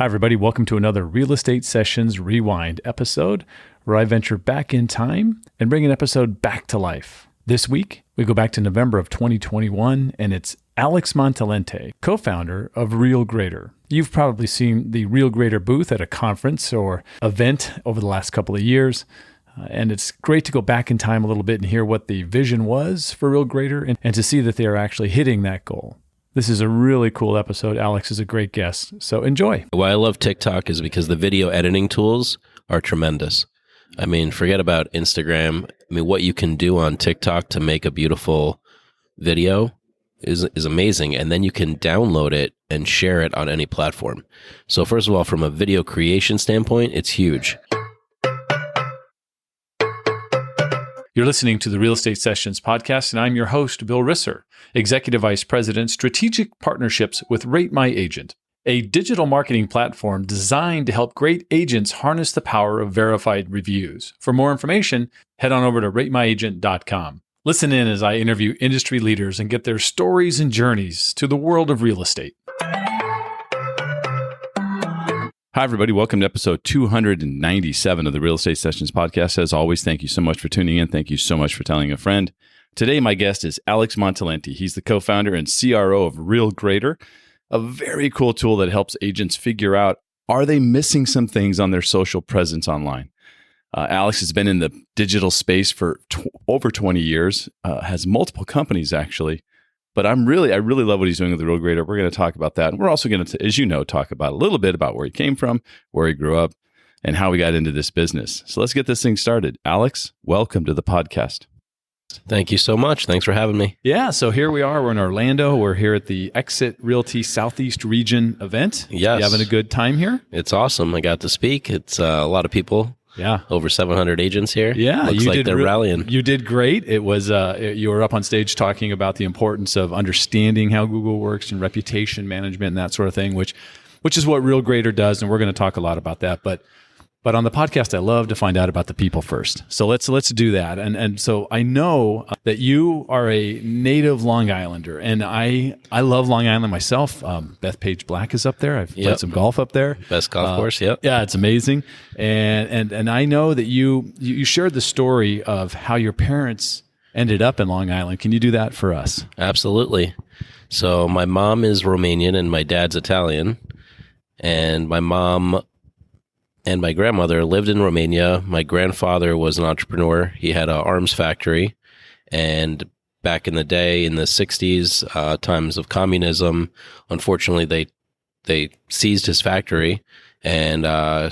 Hi, everybody. Welcome to another Real Estate Sessions Rewind episode where I venture back in time and bring an episode back to life. This week, we go back to November of 2021, and it's Alex Montalenti, co-founder of Real Greater. You've probably seen the Real Greater booth at a conference or event over the last couple of years. And it's great to go back in time a little bit and hear what the vision was for Real Greater and to see that they are actually hitting that goal. This is a really cool episode. Alex is a great guest, so enjoy. Why I love TikTok is because the video editing tools are tremendous. I mean, forget about Instagram. I mean, what you can do on TikTok to make a beautiful video is amazing. And then you can download it and share it on any platform. So first of all, from a video creation standpoint, it's huge. You're listening to the Real Estate Sessions podcast, and I'm your host, Bill Risser, Executive Vice President, Strategic Partnerships with Rate My Agent, a digital marketing platform designed to help great agents harness the power of verified reviews. For more information, head on over to ratemyagent.com. Listen in as I interview industry leaders and get their stories and journeys to the world of real estate. Hi, everybody. Welcome to episode 297 of the Real Estate Sessions podcast. As always, thank you so much for tuning in. Thank you so much for telling a friend. Today, my guest is Alex Montalenti. He's the co-founder and CRO of Real Greater, a very cool tool that helps agents figure out, are they missing some things on their social presence online? Alex has been in the digital space for over 20 years, has multiple companies actually. But I really love what he's doing with the Real Greater. We're going to talk about that. And we're also going to, as you know, talk about a little bit about where he came from, where he grew up, and how we got into this business. So let's get this thing started. Alex, welcome to the podcast. Thank you so much. Thanks for having me. Yeah, so here we are. We're in Orlando. We're here at the Exit Realty Southeast Region event. Yes. You having a good time here? It's awesome. I got to speak. It's a lot of people. Yeah. Over 700 agents here. Yeah. Looks like they're rallying. You did great. It was, you were up on stage talking about the importance of understanding how Google works and reputation management and that sort of thing, which is what Real Greater does. And we're going to talk a lot about that. But on the podcast, I love to find out about the people first. So let's do that. And so I know that you are a native Long Islander, and I love Long Island myself. Bethpage Black is up there. I've played some golf up there. Best golf course. Yep. Yeah, it's amazing. And I know that you shared the story of how your parents ended up in Long Island. Can you do that for us? Absolutely. So my mom is Romanian and my dad's Italian, and my mom and my grandmother lived in Romania. My grandfather was an entrepreneur. He had an arms factory. And back in the day, in the 60s, times of communism, unfortunately, they seized his factory. And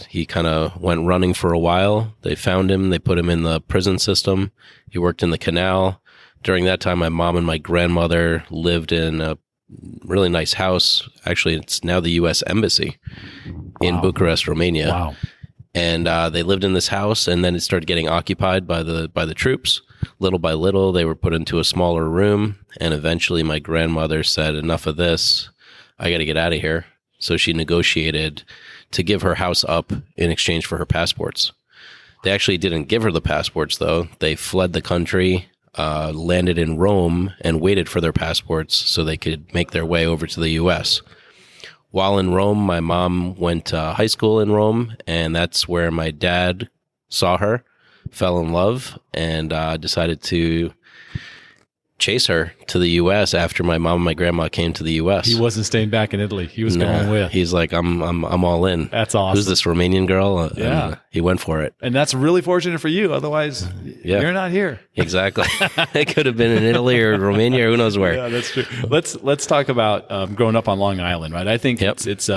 he kind of went running for a while. They found him. They put him in the prison system. He worked in the canal. During that time, my mom and my grandmother lived in a really nice house. Actually, it's now the U.S. Embassy in Bucharest, Romania. Wow. And they lived in this house, and then it started getting occupied by the troops. Little by little, they were put into a smaller room, and eventually my grandmother said, enough of this. I got to get out of here. So she negotiated to give her house up in exchange for her passports. They actually didn't give her the passports, though. They fled the country, landed in Rome, and waited for their passports so they could make their way over to the U.S. While in Rome, my mom went to high school in Rome, and that's where my dad saw her, fell in love, and decided to chase her to the U.S. after my mom and my grandma came to the U.S. He wasn't staying back in Italy. He was going with. He's like, I'm all in. That's awesome. Who's this Romanian girl? Yeah. And he went for it. And that's really fortunate for you. Otherwise, you're not here. Exactly. It could have been in Italy or Romania or who knows where. Yeah, that's true. Let's talk about growing up on Long Island, right? I think it's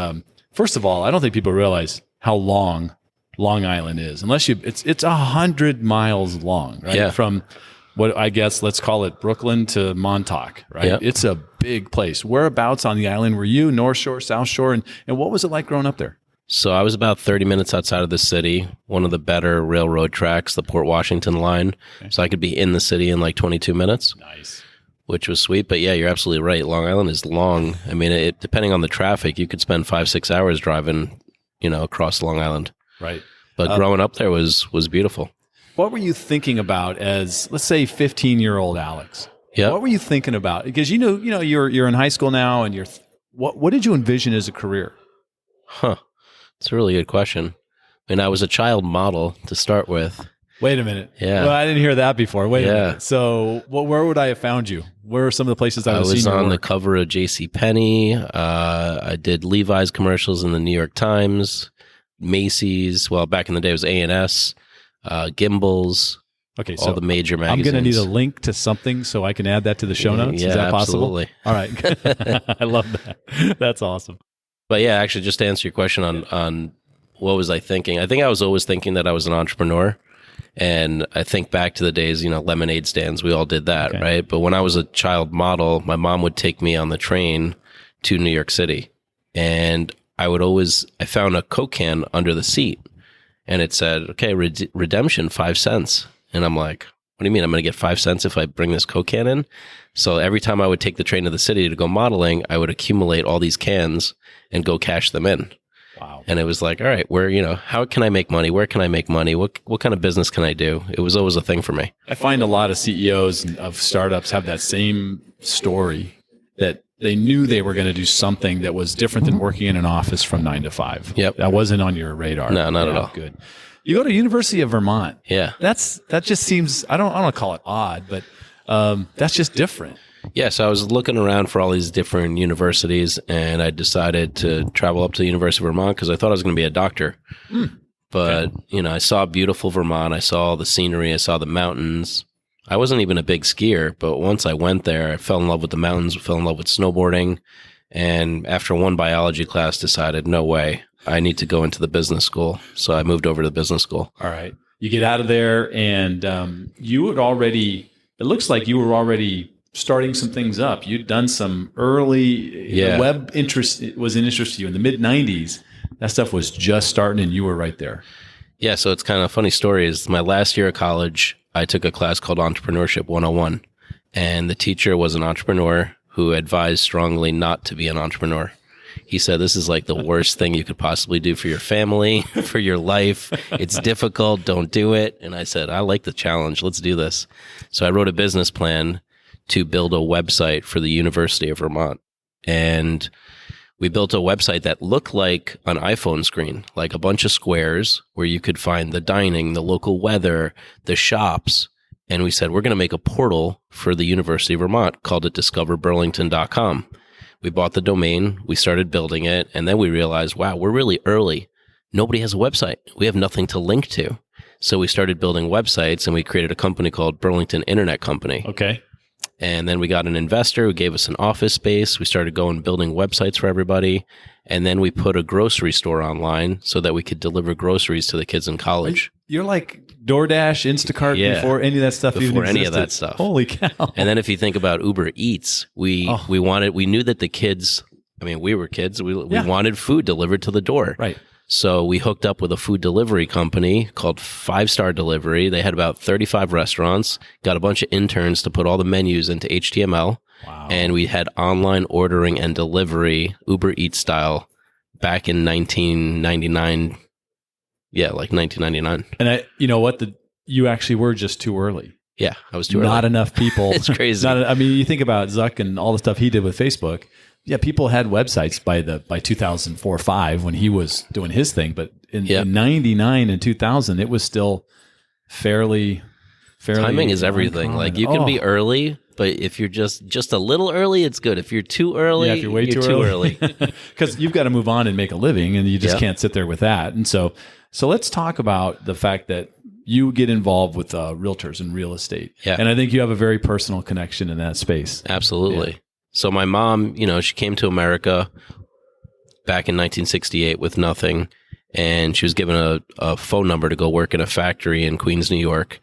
first of all, I don't think people realize how long Long Island is. It's 100 miles long, right? Yeah. From what I guess, let's call it Brooklyn to Montauk, right? Yep. It's a big place. Whereabouts on the island were you? North Shore, South Shore? And what was it like growing up there? So I was about 30 minutes outside of the city, one of the better railroad tracks, the Port Washington line. Okay. So I could be in the city in like 22 minutes. Nice. Which was sweet. But yeah, you're absolutely right. Long Island is long. I mean, depending on the traffic, you could spend 5-6 hours driving, across Long Island. Right. But growing up there was beautiful. What were you thinking about as, let's say, 15-year-old Alex? Yeah. What were you thinking about? Because you're in high school now, and what did you envision as a career? Huh. It's a really good question. I mean, I was a child model to start with. Wait a minute. Yeah. Well, I didn't hear that before. Wait a Yeah. minute. So where would I have found you? Where are some of the places I I would have was seen your on the work? cover of JCPenney. I did Levi's commercials in the New York Times, Macy's. Well, back in the day, it was A&S, Gimbals, Okay, all so the major I'm magazines. going to need a link to something so I can add that to the show notes. Yeah, Is that possible? absolutely. All right. I love that. That's awesome. But yeah, actually, just to answer your question on what was I thinking, I think I was always thinking that I was an entrepreneur. And I think back to the days, lemonade stands, we all did that, Okay. right? But when I was a child model, my mom would take me on the train to New York City. And I found a Coke can under the seat. And it said, okay, redemption, 5 cents. And I'm like, what do you mean? I'm going to get 5 cents if I bring this Coke can in? So every time I would take the train to the city to go modeling, I would accumulate all these cans and go cash them in. Wow. And it was like, all right, how can I make money? Where can I make money? What kind of business can I do? It was always a thing for me. I find a lot of CEOs of startups have that same story, that they knew they were going to do something that was different than working in an office from 9 to 5. Yep. That wasn't on your radar. No, not at all. Good. You go to University of Vermont. Yeah. That just seems, I don't want to call it odd, but that's just different. Yeah, so I was looking around for all these different universities, and I decided to travel up to the University of Vermont because I thought I was going to be a doctor. But, I saw beautiful Vermont. I saw all the scenery. I saw the mountains. I wasn't even a big skier, but once I went there, I fell in love with the mountains, fell in love with snowboarding, and after one biology class, decided, no way, I need to go into the business school. So I moved over to the business school. All right. You get out of there, and it looks like you were already starting some things up. You'd done some early Yeah. web interest. It was an interest to you in the mid 90s. That stuff was just starting, and you were right there. Yeah, so it's kind of a funny story. Is my last year of college, I took a class called Entrepreneurship 101, and the teacher was an entrepreneur who advised strongly not to be an entrepreneur. He said, this is like the worst thing you could possibly do for your family, for your life. It's difficult. Don't do it. And I said, I like the challenge. Let's do this. So I wrote a business plan to build a website for the University of Vermont. And we built a website that looked like an iPhone screen, like a bunch of squares where you could find the dining, the local weather, the shops. And we said, we're going to make a portal for the University of Vermont, called it discoverburlington.com. We bought the domain, we started building it, and then we realized, wow, we're really early. Nobody has a website. We have nothing to link to. So we started building websites, and we created a company called Burlington Internet Company. Okay. And then we got an investor who gave us an office space. We started going building websites for everybody. And then we put a grocery store online so that we could deliver groceries to the kids in college. You're like DoorDash, Instacart, Yeah. before any of that stuff even Before existed. any of that stuff. Holy cow. And then if you think about Uber Eats, we knew that the kids, we were kids, we Yeah. wanted food delivered to the door. Right. So we hooked up with a food delivery company called 5-Star Delivery. They had about 35 restaurants, got a bunch of interns to put all the menus into HTML. Wow. And we had online ordering and delivery, Uber Eats style, back in 1999. Yeah, like 1999. And you know what? You actually were just too early. Yeah, I was too early. Not enough people. It's crazy. You think about Zuck and all the stuff he did with Facebook. Yeah, people had websites by 2004, 5 when he was doing his thing. But in 99 and 2000, it was still fairly. Timing is everything. uncommon. Like you can be early, but if you're just a little early, it's good. If you're too early, if you're way too early. Because you've got to move on and make a living, and you just Yeah. can't sit there with that. And so let's talk about the fact that you get involved with realtors and real estate. Yeah. And I think you have a very personal connection in that space. Absolutely. So my mom, she came to America back in 1968 with nothing, and she was given a phone number to go work in a factory in Queens, New York.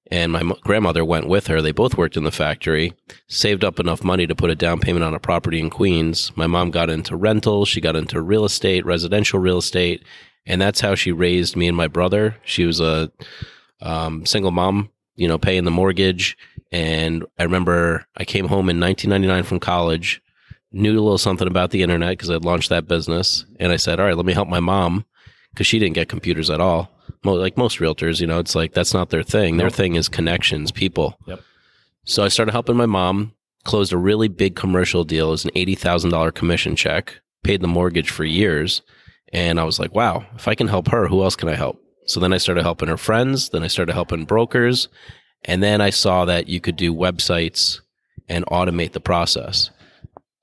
And my grandmother went with her. They both worked in the factory, saved up enough money to put a down payment on a property in Queens. My mom got into rentals. She got into real estate, residential real estate. And that's how she raised me and my brother. She was a single mom, paying the mortgage. And I remember I came home in 1999 from college, knew a little something about the internet because I'd launched that business. And I said, all right, let me help my mom, because she didn't get computers at all. Like most realtors, it's like that's not their thing. Their thing is connections, people. Yep. So I started helping my mom, closed a really big commercial deal. It was an $80,000 commission check, paid the mortgage for years. And I was like, wow, if I can help her, who else can I help? So then I started helping her friends. Then I started helping brokers. And then I saw that you could do websites and automate the process.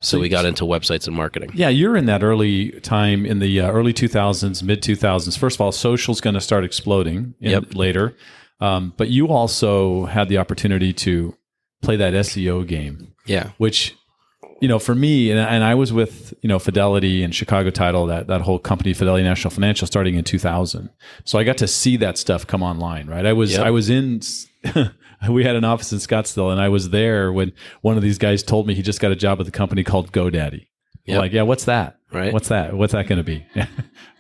So we got into websites and marketing. Yeah, you're in that early time in the early 2000s, mid 2000s. First of all, social's going to start exploding later. But you also had the opportunity to play that SEO game. Yeah. Which, for me, and I was with, Fidelity and Chicago Title, that whole company, Fidelity National Financial, starting in 2000. So I got to see that stuff come online, right? I was in... We had an office in Scottsdale, and I was there when one of these guys told me he just got a job with a company called GoDaddy. Yep. Like, yeah, what's that? Right. What's that? What's that going to be?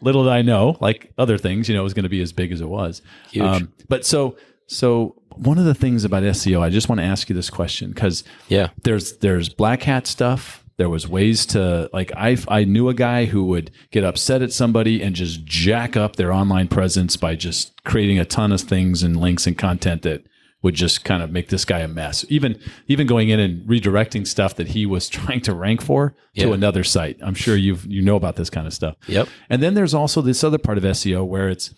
Little did I know, like other things, it was going to be as big as it was. Huge. But so one of the things about SEO, I just want to ask you this question because there's black hat stuff. There was ways to, like, I knew a guy who would get upset at somebody and just jack up their online presence by just creating a ton of things and links and content that would just kind of make this guy a mess. Even going in and redirecting stuff that he was trying to rank for to another site. I'm sure you know about this kind of stuff. Yep. And then there's also this other part of SEO where it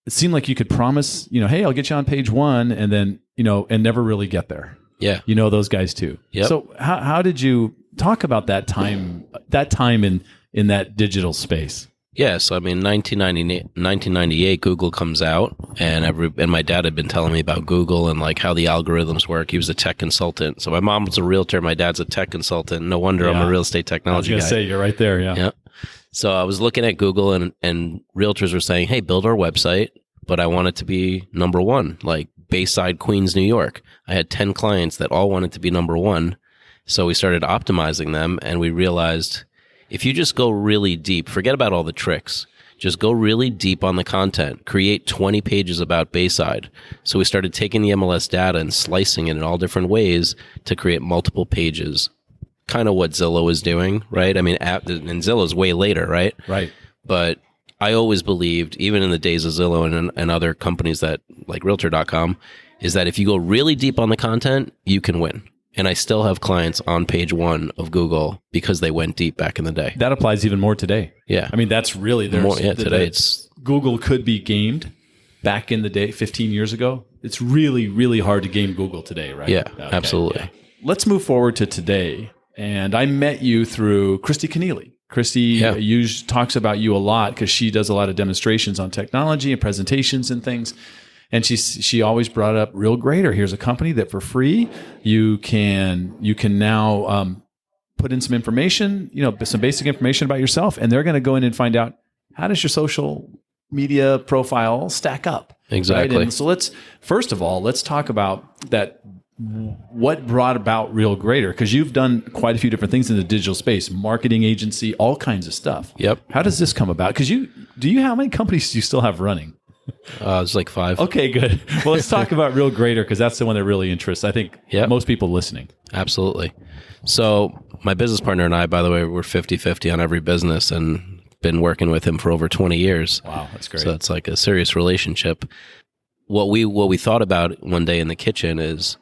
seemed like you could promise, hey, I'll get you on page 1, and then, and never really get there. Yeah. Those guys too. Yep. So how did you talk about that time in that digital space? Yeah, so 1998, Google comes out, and my dad had been telling me about Google and like how the algorithms work. He was a tech consultant. So my mom's a realtor, my dad's a tech consultant. No wonder I'm a real estate technology guy. I was going to say, you're right there, yeah. So I was looking at Google, and realtors were saying, hey, build our website, but I want it to be number 1, like Bayside, Queens, New York. I had 10 clients that all wanted to be number 1. So we started optimizing them, and we realized if you just go really deep, forget about all the tricks. Just go really deep on the content. Create 20 pages about Bayside. So we started taking the MLS data and slicing it in all different ways to create multiple pages. Kind of what Zillow is doing, right? And Zillow's way later, right? Right. But I always believed, even in the days of Zillow and other companies that like Realtor.com, is that if you go really deep on the content, you can win. And I still have clients on page 1 of Google because they went deep back in the day. That applies even more today. Yeah. That's really... Today it's... Google could be gamed back in the day, 15 years ago. It's really, really hard to game Google today, right? Yeah, absolutely. Yeah. Let's move forward to today. And I met you through Christy Keneally. Christy talks about you a lot because she does a lot of demonstrations on technology and presentations and things. And she always brought up Real Grader. Here's a company that for free you can now put in some information, some basic information about yourself, and they're going to go in and find out how does your social media profile stack up. Exactly. Right? And so let's talk about that. What brought about Real Grader? Because you've done quite a few different things in the digital space, marketing agency, all kinds of stuff. Yep. How does this come about? Because how many companies do you still have running? It's like 5. Okay, good. Well, let's talk about Real Grader because that's the one that really interests, I think, most people listening. Absolutely. So my business partner and I, by the way, we're 50-50 on every business and been working with him for over 20 years. Wow, that's great. So it's like a serious relationship. What we thought about one day in the kitchen is,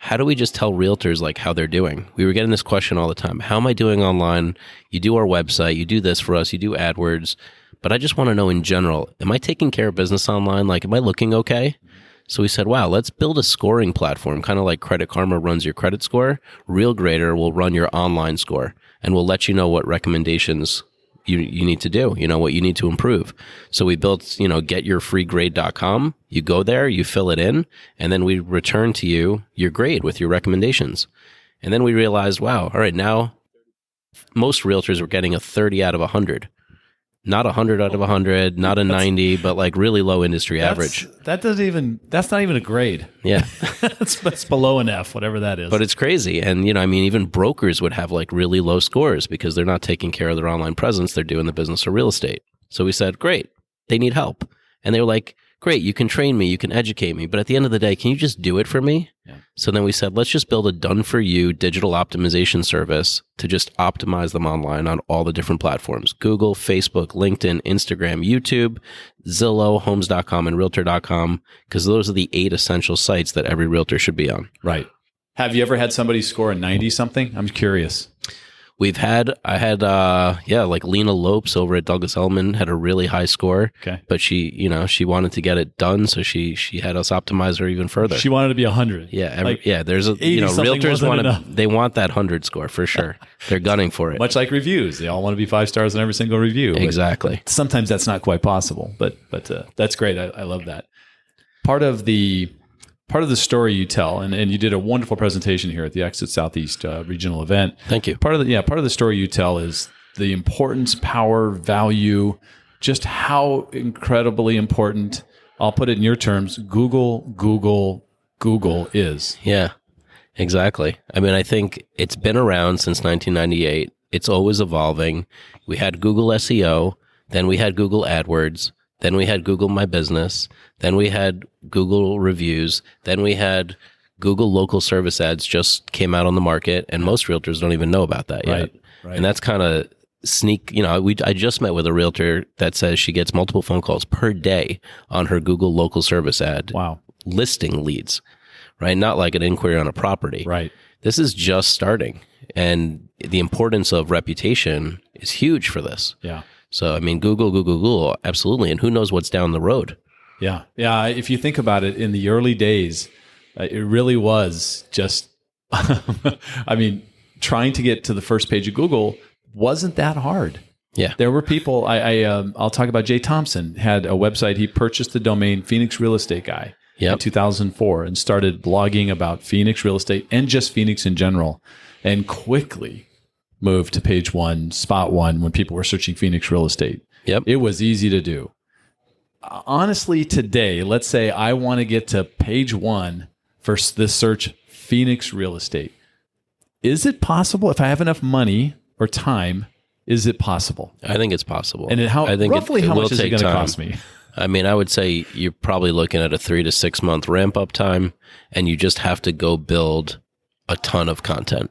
how do we just tell realtors like how they're doing? We were getting this question all the time. How am I doing online? You do our website, you do this for us, you do AdWords. But I just want to know in general, am I taking care of business online? Like, am I looking okay? So we said, wow, let's build a scoring platform, kind of like Credit Karma runs your credit score. Real Grader will run your online score, and we'll let you know what recommendations you need to do, what you need to improve. So we built, getyourfreegrade.com. You go there, you fill it in, and then we return to you your grade with your recommendations. And then we realized, wow, all right, now most realtors were getting a 30 out of 100. Not 100 out of 100, not a 90, but like really low industry average. That's not even a grade. Yeah. That's below an F, whatever that is. But it's crazy. And, even brokers would have like really low scores because they're not taking care of their online presence. They're doing the business of real estate. So we said, great, they need help. And they were like, great, you can train me, you can educate me, but at the end of the day, can you just do it for me? Yeah. So then we said, let's just build a done-for-you digital optimization service to just optimize them online on all the different platforms: Google, Facebook, LinkedIn, Instagram, YouTube, Zillow, Homes.com, and Realtor.com, because those are the 8 essential sites that every realtor should be on. Right. Have you ever had somebody score a 90-something? I'm curious. Like Lena Lopes over at Douglas Elliman had a really high score. Okay. But she wanted to get it done, so she had us optimize her even further. She wanted to be 100. Yeah. There's realtors they want that 100 score for sure. They're gunning for it. Much like reviews. They all want to be 5 stars in every single review. Exactly. Sometimes that's not quite possible, but that's great. I love that. Part of the story you tell, and you did a wonderful presentation here at the Exit Southeast regional event. Thank you. Part of the story you tell is the importance, power, value, just how incredibly important, I'll put it in your terms, Google is. Yeah, exactly. I mean, I think it's been around since 1998. It's always evolving. We had Google SEO, then we had Google AdWords, then we had Google My Business, then we had Google Reviews, then we had Google Local Service Ads just came out on the market, and most realtors don't even know about that yet. Right. And that's kind of sneak. I just met with a realtor that says she gets multiple phone calls per day on her Google Local Service Ad. Wow. Listing leads, right? Not like an inquiry on a property. Right. This is just starting, and the importance of reputation is huge for this. Yeah. So, I mean, Google, absolutely. And who knows what's down the road? Yeah. Yeah. If you think about it, in the early days, it really was just, I mean, trying to get to the first page of Google wasn't that hard. Yeah. There were people, I'll talk about Jay Thompson, had a website. He purchased the domain Phoenix Real Estate Guy in 2004 and started blogging about Phoenix real estate and just Phoenix in general, and quickly moved to page 1, spot 1 when people were searching Phoenix real estate. Yep. It was easy to do. Honestly, today, let's say I want to get to page 1 for this search Phoenix real estate. Is it possible if I have enough money or time? Is it possible? I think it's possible. And roughly how much is it going to cost me? I mean, I would say you're probably looking at a 3 to 6 month ramp up time, and you just have to go build a ton of content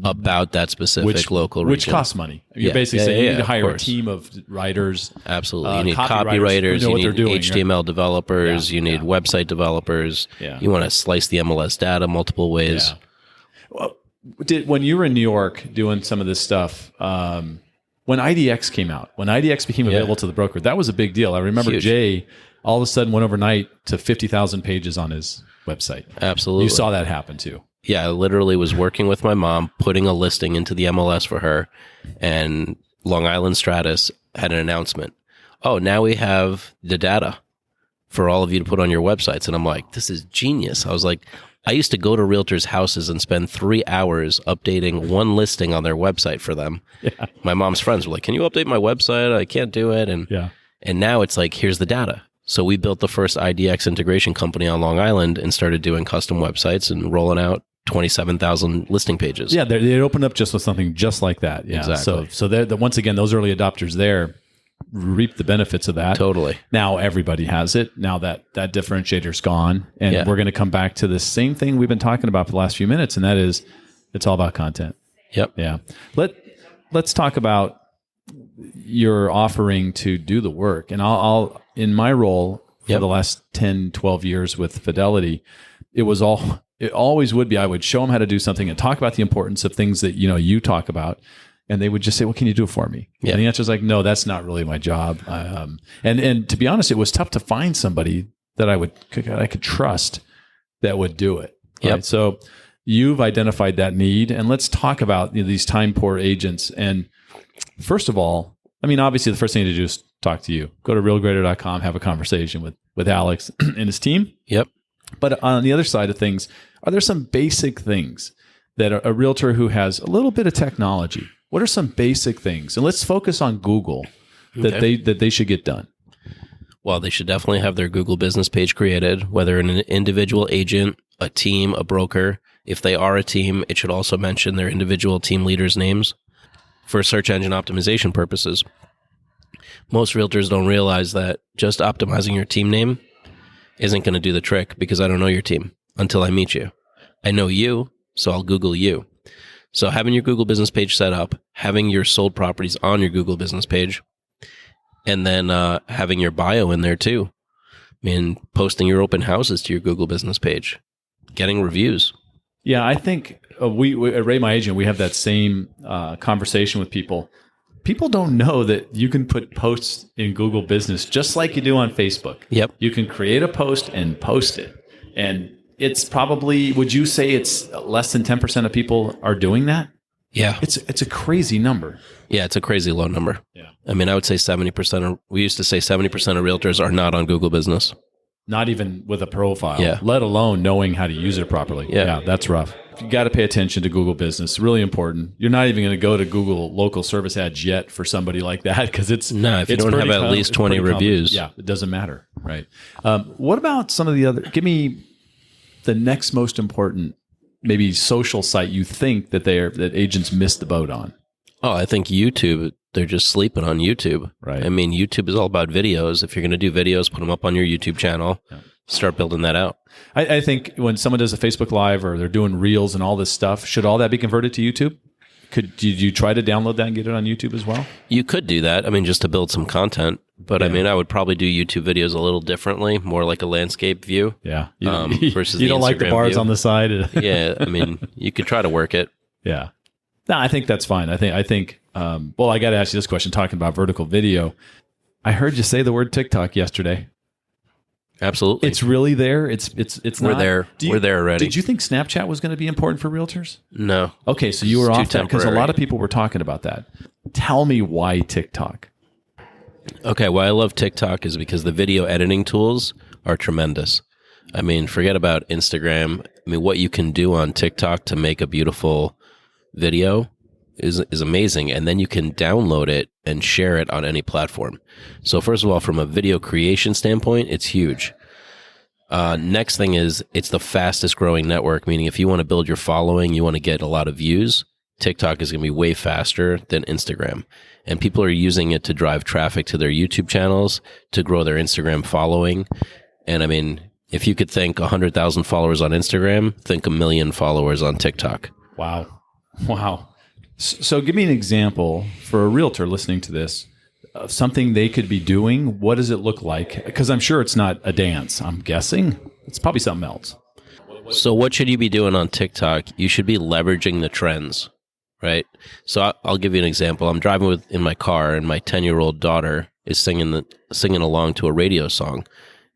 about that specific local region. Which costs money. You're basically saying you need to hire a team of writers. Absolutely. You need copywriters, you need HTML developers, you need website developers. Yeah. You want to slice the MLS data multiple ways. Yeah. Well, when you were in New York doing some of this stuff, when IDX came out, when IDX became available to the broker, that was a big deal. I remember Huge. Jay all of a sudden went overnight to 50,000 pages on his website. Absolutely. You saw that happen too. Yeah, I literally was working with my mom, putting a listing into the MLS for her, and Long Island Stratus had an announcement. Oh, now we have the data for all of you to put on your websites. And I'm like, this is genius. I was like, I used to go to realtors' houses and spend 3 hours updating one listing on their website for them. Yeah. My mom's friends were like, can you update my website? I can't do it. And now it's like, here's the data. So we built the first IDX integration company on Long Island and started doing custom websites and rolling out 27,000 listing pages. Yeah, they opened up just with something just like that. Yeah, exactly. So once again, those early adopters there reap the benefits of that. Totally. Now everybody has it. Now that differentiator's gone, and we're going to come back to the same thing we've been talking about for the last few minutes, and that is, it's all about content. Yep. Yeah. Let's talk about your offering to do the work, and I'll in my role for the last 10, 12 years with Fidelity, it always would be, I would show them how to do something and talk about the importance of things that, you talk about. And they would just say, well, can you do it for me? Yeah. And the answer is like, no, that's not really my job. And to be honest, it was tough to find somebody that I could trust that would do it. Yep. Right? So you've identified that need, and let's talk about these time poor agents. And first of all, I mean, obviously the first thing to do is talk to you. Go to realgrader.com, have a conversation with Alex and his team. Yep. But on the other side of things, are there some basic things that a realtor who has a little bit of technology, what are some basic things? And let's focus on Google that they should get done. Well, they should definitely have their Google business page created, whether an individual agent, a team, a broker. If they are a team, it should also mention their individual team leaders' names for search engine optimization purposes. Most realtors don't realize that just optimizing your team name isn't going to do the trick, because I don't know your team until I meet you. I know you, so I'll Google you. So having your Google business page set up, having your sold properties on your Google business page, and then having your bio in there too. I mean, posting your open houses to your Google business page, getting reviews. Yeah, I think we at Ray My Agent, we have that same conversation with people. People don't know that you can put posts in Google Business just like you do on Facebook. Yep. You can create a post and post it. And it's probably, would you say it's less than 10% of people are doing that? Yeah. It's a crazy number. Yeah, it's a crazy low number. Yeah. I mean, I would say 70% we used to say 70% of realtors are not on Google Business. Not even with a profile, Yeah. let alone knowing how to use it properly. Yeah. That's rough. You got to pay attention to Google Business. Really important. You're not even going to go to Google local service ads yet for somebody like that because it's no. If you it's don't have pretty at least 20 reviews, yeah, it doesn't matter, right? What about some of the other? Give me the next most important, maybe social site you think that that agents missed the boat on. Oh, I think YouTube. They're just sleeping on YouTube. Right. I mean, YouTube is all about videos. If you're going to do videos, put them up on your YouTube channel. Yeah. Start building that out. I think when someone does a Facebook Live or they're doing Reels and all this stuff, should all that be converted to YouTube? Did you try to download that and get it on YouTube as well? You could do that. I mean, just to build some content. But I mean, I would probably do YouTube videos a little differently, more like a landscape view. Yeah. Versus you don't like the bars view. on the side. Yeah. I mean, you could try to work it. Yeah. No, I think that's fine. I think. Well, I got to ask you this question. Talking about vertical video, I heard you say the word TikTok yesterday. Absolutely, it's really there. It's We're not there. We're there already. Did you think Snapchat was going to be important for realtors? No. Okay, so you were off that because a temporary. lot of people were talking about that. Tell me why TikTok. Okay, why I love TikTok is because the video editing tools are tremendous. I mean, forget about Instagram. I mean, what you can do on TikTok to make a beautiful video is amazing. And then you can download it and share it on any platform. So first of all, from a video creation standpoint, it's huge. Next thing is it's the fastest growing network, meaning if you want to build your following, you want to get a lot of views, TikTok is going to be way faster than Instagram. And people are using it to drive traffic to their YouTube channels, to grow their Instagram following. And I mean, if you could think 100,000 followers on Instagram, think 1 million followers on TikTok. Wow. So give me an example for a realtor listening to this of something they could be doing. What does it look like? Because I'm sure it's not a dance. I'm guessing it's probably something else. So what should you be doing on TikTok? You should be leveraging the trends, right? So I'll give you an example. I'm driving in my car, and my 10-year-old daughter is singing along to a radio song.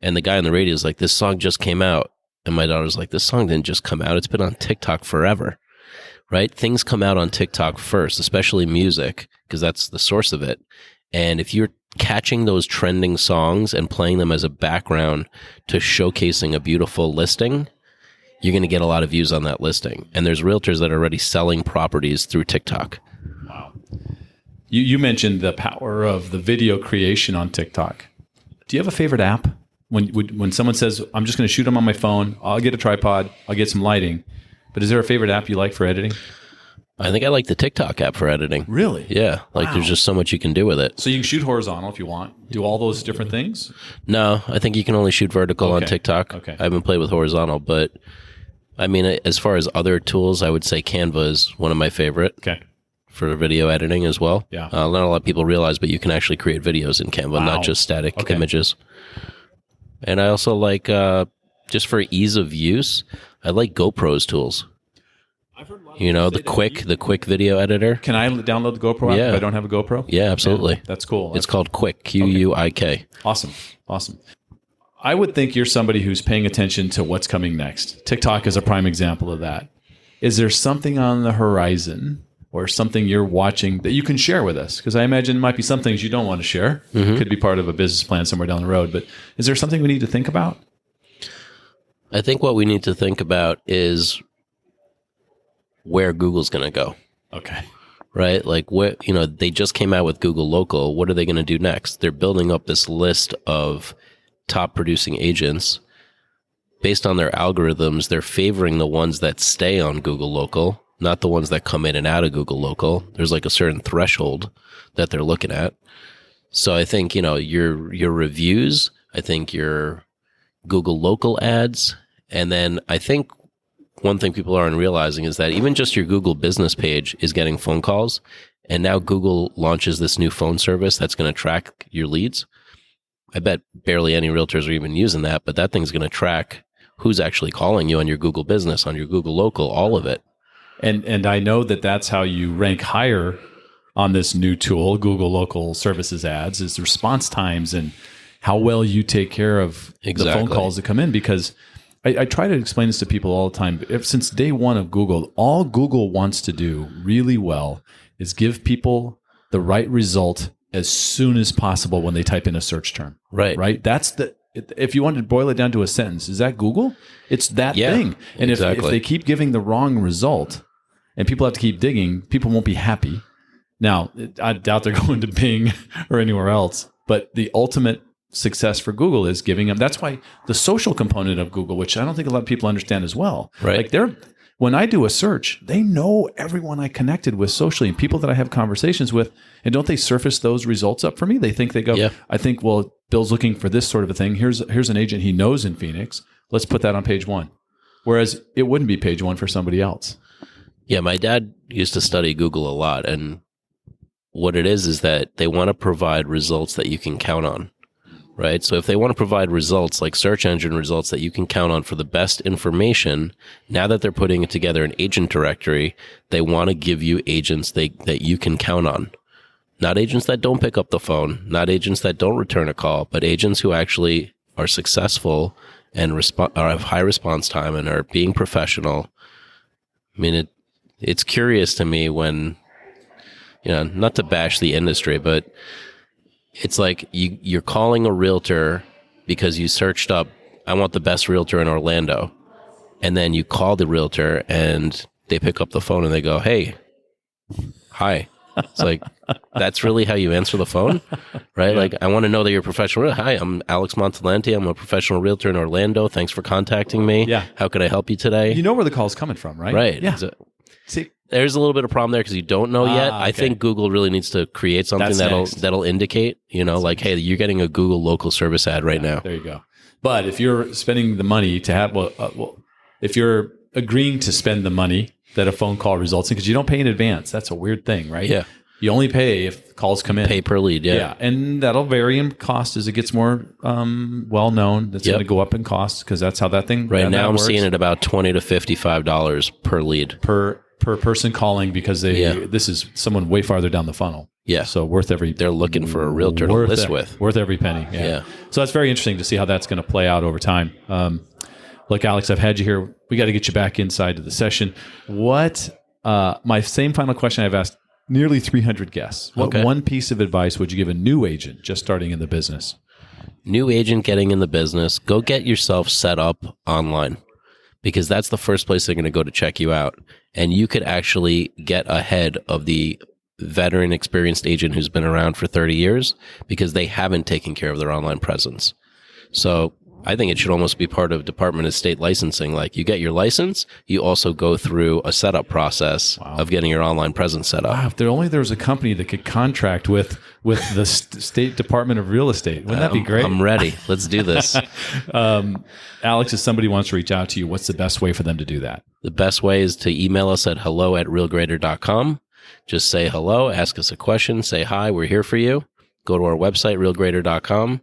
And the guy on the radio is like, this song just came out. And my daughter's like, this song didn't just come out. It's been on TikTok forever. Right? Things come out on TikTok first, especially music, because that's the source of it. And if you're catching those trending songs and playing them as a background to showcasing a beautiful listing, you're going to get a lot of views on that listing. And there's realtors that are already selling properties through TikTok. Wow. You mentioned the power of the video creation on TikTok. Do you have a favorite app? When someone says, I'm just going to shoot them on my phone, I'll get a tripod, I'll get some lighting. But is there a favorite app you like for editing? I think I like the TikTok app for editing. Really? Yeah. Like There's just so much you can do with it. So you can shoot horizontal if you want. Do all those different things? No, I think you can only shoot vertical on TikTok. Okay. I haven't played with horizontal, but I mean, as far as other tools, I would say Canva is one of my favorite. Okay. For video editing as well. Yeah. Not a lot of people realize, but you can actually create videos in Canva, not just static images. And I also like, just for ease of use, I like GoPro's tools. The quick video editor. Can I download the GoPro app if I don't have a GoPro? Yeah, absolutely. Yeah, that's cool. It's called Quick, Q-U-I-K. Awesome. I would think you're somebody who's paying attention to what's coming next. TikTok is a prime example of that. Is there something on the horizon or something you're watching that you can share with us? Because I imagine it might be some things you don't want to share. Mm-hmm. Could be part of a business plan somewhere down the road. But is there something we need to think about? I think what we need to think about is where Google's going to go. Okay. Right? Like, they just came out with Google Local. What are they going to do next? They're building up this list of top producing agents. Based on their algorithms, they're favoring the ones that stay on Google Local, not the ones that come in and out of Google Local. There's like a certain threshold that they're looking at. So I think, your reviews, I think your Google Local ads, and then I think one thing people aren't realizing is that even just your Google business page is getting phone calls. And now Google launches this new phone service that's going to track your leads. I bet barely any realtors are even using that, but that thing's going to track who's actually calling you on your Google Business, on your Google Local, all of it. And I know that that's how you rank higher on this new tool, Google Local Services Ads, is the response times and how well you take care of the phone calls that come in. Because I try to explain this to people all the time. Since day one of Google, all Google wants to do really well is give people the right result as soon as possible when they type in a search term. Right. That's if you wanted to boil it down to a sentence, is that Google? It's that thing. And if they keep giving the wrong result and people have to keep digging, people won't be happy. Now, I doubt they're going to Bing or anywhere else, but the ultimate success for Google is giving them. That's why the social component of Google, which I don't think a lot of people understand as well. Right. Like when I do a search, they know everyone I connected with socially and people that I have conversations with. And don't they surface those results up for me? They think I think, well, Bill's looking for this sort of a thing. Here's an agent he knows in Phoenix. Let's put that on page one. Whereas it wouldn't be page one for somebody else. Yeah. My dad used to study Google a lot. And what it is that they want to provide results that you can count on. Right. So if they want to provide results like search engine results that you can count on for the best information, now that they're putting together an agent directory, they want to give you agents that you can count on. Not agents that don't pick up the phone, not agents that don't return a call, but agents who actually are successful and have high response time and are being professional. I mean, it's curious to me when, not to bash the industry, but it's like you're calling a realtor because you searched up, I want the best realtor in Orlando. And then you call the realtor and they pick up the phone and they go, hey, hi. It's like, that's really how you answer the phone, right? Yeah. Like, I want to know that you're a professional. Hi, I'm Alex Montalenti. I'm a professional realtor in Orlando. Thanks for contacting me. Yeah. How can I help you today? You know where the call's coming from, right? Right. Yeah. See, there's a little bit of problem there because you don't know yet. Okay. I think Google really needs to create something that'll indicate, like, hey, you're getting a Google local service ad right now. There you go. But if you're spending the money to have, if you're agreeing to spend the money that a phone call results in, because you don't pay in advance. That's a weird thing, right? Yeah. You only pay if calls come in. Pay per lead, yeah. Yeah, and that'll vary in cost as it gets more well-known. That's going to go up in cost because that's how that thing Right now, I'm works. seeing it about $20 to $55 per lead. Per person calling because this is someone way farther down the funnel. Yeah. So worth every... They're looking for a realtor to list with. Worth every penny. Yeah. So that's very interesting to see how that's going to play out over time. Look, Alex, I've had you here. We got to get you back inside to the session. What... my same final question I've asked nearly 300 guests. What one piece of advice would you give a new agent just starting in the business? New agent getting in the business, go get yourself set up online because that's the first place they're going to go to check you out. And you could actually get ahead of the veteran experienced agent who's been around for 30 years because they haven't taken care of their online presence. So I think it should almost be part of Department of State licensing. Like you get your license, you also go through a setup process of getting your online presence set up. Wow, if there was a company that could contract with the State Department of Real Estate, wouldn't that be great? I'm ready. Let's do this. Alex, if somebody wants to reach out to you, what's the best way for them to do that? The best way is to email us at hello@realgrader.com. Just say hello, ask us a question, say hi, we're here for you. Go to our website, realgrader.com.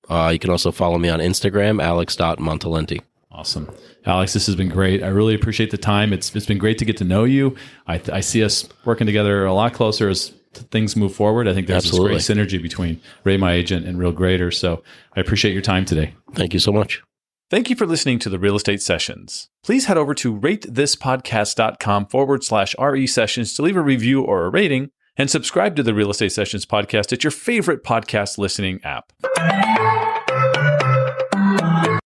You can also follow me on Instagram, alex.montalenti. Awesome. Alex, this has been great. I really appreciate the time. It's been great to get to know you. I see us working together a lot closer as things move forward. I think there's this great synergy between Ray My Agent and Real Grader. So I appreciate your time today. Thank you so much. Thank you for listening to the Real Estate Sessions. Please head over to ratethispodcast.com/RE Sessions to leave a review or a rating and subscribe to the Real Estate Sessions podcast at your favorite podcast listening app.